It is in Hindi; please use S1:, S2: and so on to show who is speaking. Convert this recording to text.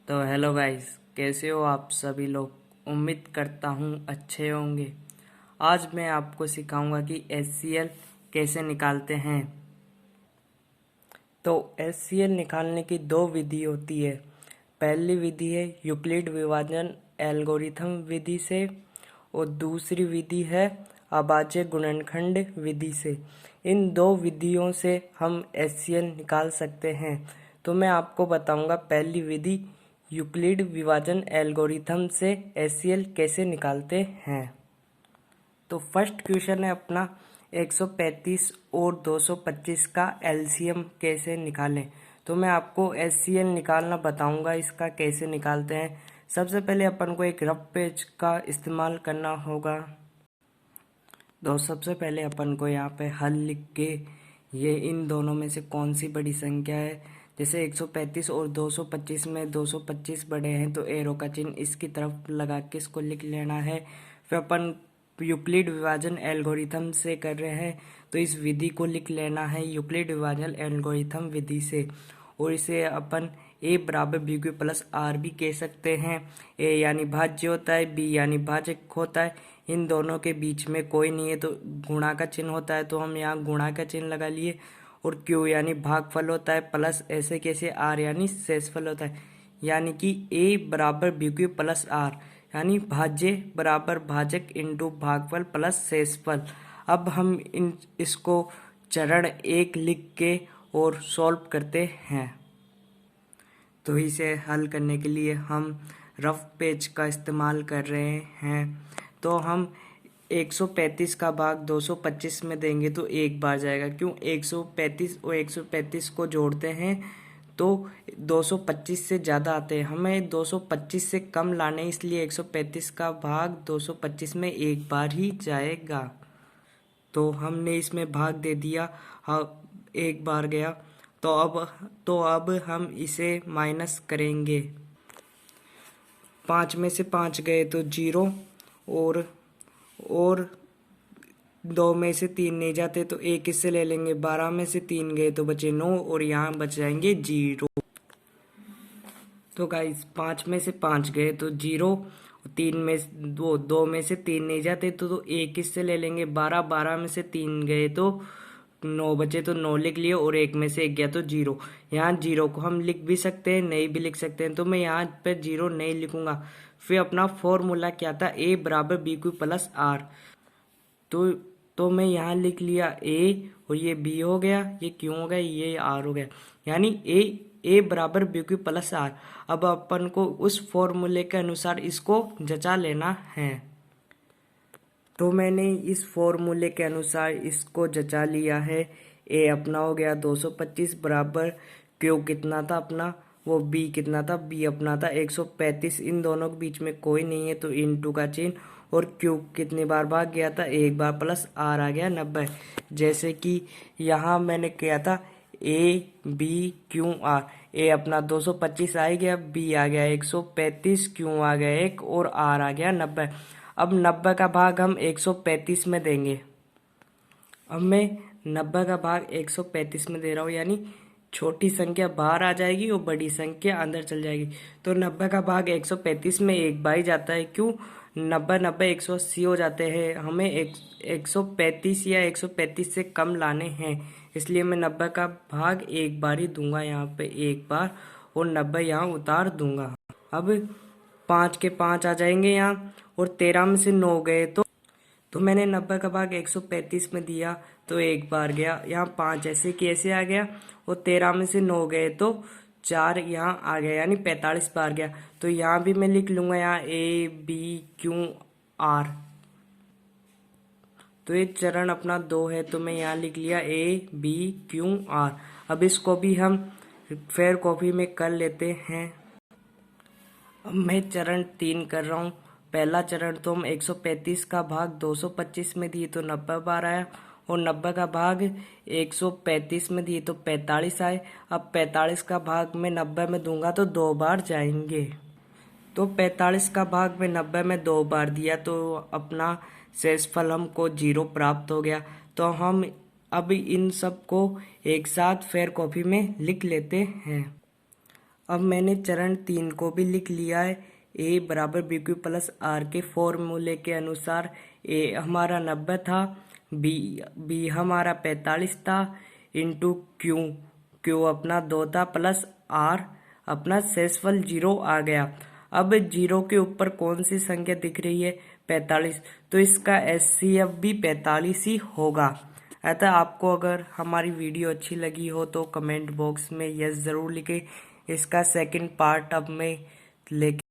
S1: तो हेलो गाइस, कैसे हो आप सभी लोग। उम्मीद करता हूँ अच्छे होंगे। आज मैं आपको सिखाऊंगा कि HCl कैसे निकालते हैं। तो HCl निकालने की दो विधि होती है। पहली विधि है यूक्लिड विभाजन एल्गोरिथम विधि से और दूसरी विधि है अभाज्य गुणनखंड विधि से। इन दो विधियों से हम HCl निकाल सकते हैं। तो मैं आपको बताऊंगा पहली विधि यूक्लिड विभाजन एल्गोरिथम से HCl कैसे निकालते हैं। तो फर्स्ट क्वेश्चन है अपना 135 और 225 का एलसीएम कैसे निकालें। तो मैं आपको HCl निकालना बताऊंगा, इसका कैसे निकालते हैं। सबसे पहले अपन को एक रफ पेज का इस्तेमाल करना होगा। तो सबसे पहले अपन को यहाँ पे हल लिख के ये इन दोनों में से कौन सी बड़ी संख्या है, जैसे 135 और 225 में 225 बड़े हैं तो एरो का चिन्ह इसकी तरफ लगा के इसको लिख लेना है। फिर अपन यूक्लिड विभाजन एल्गोरिथम से कर रहे हैं तो इस विधि को लिख लेना है यूक्लिड विभाजन एल्गोरिथम विधि से। और इसे अपन ए बराबर बी क्यू प्लस आर भी कह सकते हैं। ए यानी भाज्य होता है, बी यानी भाजक होता है। इन दोनों के बीच में कोई नहीं है तो गुणा का चिन्ह होता है, तो हम यहाँ गुणा का चिन्ह लगा लिए। और क्यू यानी भागफल होता है, प्लस ऐसे कैसे आर यानी शेषफल होता है। यानी कि ए बराबर बी क्यू प्लस आर यानी भाज्य बराबर भाजक इंटू भागफल प्लस शेषफल। अब हम इसको चरण एक लिख के और सॉल्व करते हैं। तो इसे हल करने के लिए हम रफ पेज का इस्तेमाल कर रहे हैं। तो हम 135 का भाग 225 में देंगे तो एक बार जाएगा, क्यों 135 और 135 को जोड़ते हैं तो 225 से ज़्यादा आते हैं। हमें 225 से कम लाने, इसलिए 135 का भाग 225 में एक बार ही जाएगा। तो हमने इसमें भाग दे दिया, हाँ एक बार गया। तो अब हम इसे माइनस करेंगे। 5 में से 5 गए तो 0 और 2 में से 3 नहीं जाते तो 1 इससे ले लेंगे। 12 में से 3 गए तो बचे 9 और यहाँ बच जाएंगे 0। तो गाइस 5 में से 5 गए तो 0, 3 में 2 में से 3 नहीं जाते तो 1 इससे ले लेंगे। 12 में से 3 गए तो 9 बचे तो 9 लिख लिए और 1 में से 1 गया तो 0। यहाँ 0 को हम लिख भी सकते हैं, नहीं भी लिख सकते हैं, तो मैं यहाँ पे 0 नहीं लिखूंगा। फिर अपना फॉर्मूला क्या था, ए बराबर बी क्यू प्लस आर। तो मैं यहाँ लिख लिया ए और ये बी हो गया, ये क्यू हो गया, ये आर हो गया। यानी ए बराबर बी क्यू प्लस आर। अब अपन को उस फॉर्मूले के अनुसार इसको जचा लेना है। तो मैंने इस फॉर्मूले के अनुसार इसको जचा लिया है। ए अपना हो गया 225 बराबर क्यू कितना था अपना, वो बी कितना था, बी अपना था 135। इन दोनों के बीच में कोई नहीं है तो इनटू का चिन्ह, और क्यू कितनी बार भाग गया था, एक बार, प्लस आर आ गया 90। जैसे कि यहाँ मैंने किया था ए बी क्यू आर। ए अपना 225 आ गया, बी आ गया 135, क्यू आ गया 1 और आर आ गया 90। अब 90 का भाग हम 135 में देंगे। अब मैं 90 का भाग 135 में दे रहा हूँ, यानी छोटी संख्या बाहर आ जाएगी और बड़ी संख्या अंदर चल जाएगी। तो 90 का भाग 135 में एक बार ही जाता है, क्यों 90 90 180 हो जाते हैं। हमें 135 या 135 से कम लाने हैं, इसलिए मैं 90 का भाग एक बार ही दूंगा, यहाँ पे एक बार, और 90 यहाँ उतार दूंगा। अब 5 के 5 आ जाएंगे यहाँ, और 13 में से 9 गए तो मैंने 90 का भाग 135 में दिया तो एक बार गया, यहाँ 5 ऐसे कैसे आ गया, और 13 में से 9 गए तो 4 यहाँ आ गया, यानी 45 बार गया। तो यहाँ भी मैं लिख लूंगा यहाँ ए बी क्यू आर। तो ये चरण अपना 2 है, तो मैं यहाँ लिख लिया ए बी क्यू आर। अब इसको भी हम फेयर कॉपी में कर लेते हैं। अब मैं चरण 3 कर रहा हूँ। पहला चरण तो हम 135 का भाग 225 में दिए तो 90 बार आया, और 90 का भाग 135 में दिए तो 45 आए। अब 45 का भाग मैं 90 में दूंगा तो 2 बार जाएंगे। तो 45 का भाग मैं 90 में 2 बार दिया तो अपना शेषफल हमको 0 प्राप्त हो गया। तो हम अब इन सब को एक साथ फेयर कॉपी में लिख लेते हैं। अब मैंने चरण 3 को भी लिख लिया है। ए बराबर बी क्यू प्लस आर के फॉर्मूले के अनुसार ए हमारा 90 था, बी हमारा 45 था, इंटू क्यू अपना 2 था, प्लस आर अपना शेषफल 0 आ गया। अब 0 के ऊपर कौन सी संख्या दिख रही है? 45, तो इसका एचसीएफ भी 45 ही होगा। अतः आपको अगर हमारी वीडियो अच्छी लगी हो तो कमेंट बॉक्स में यस ज़रूर लिखें। इसका सेकंड पार्ट अब मैं लेके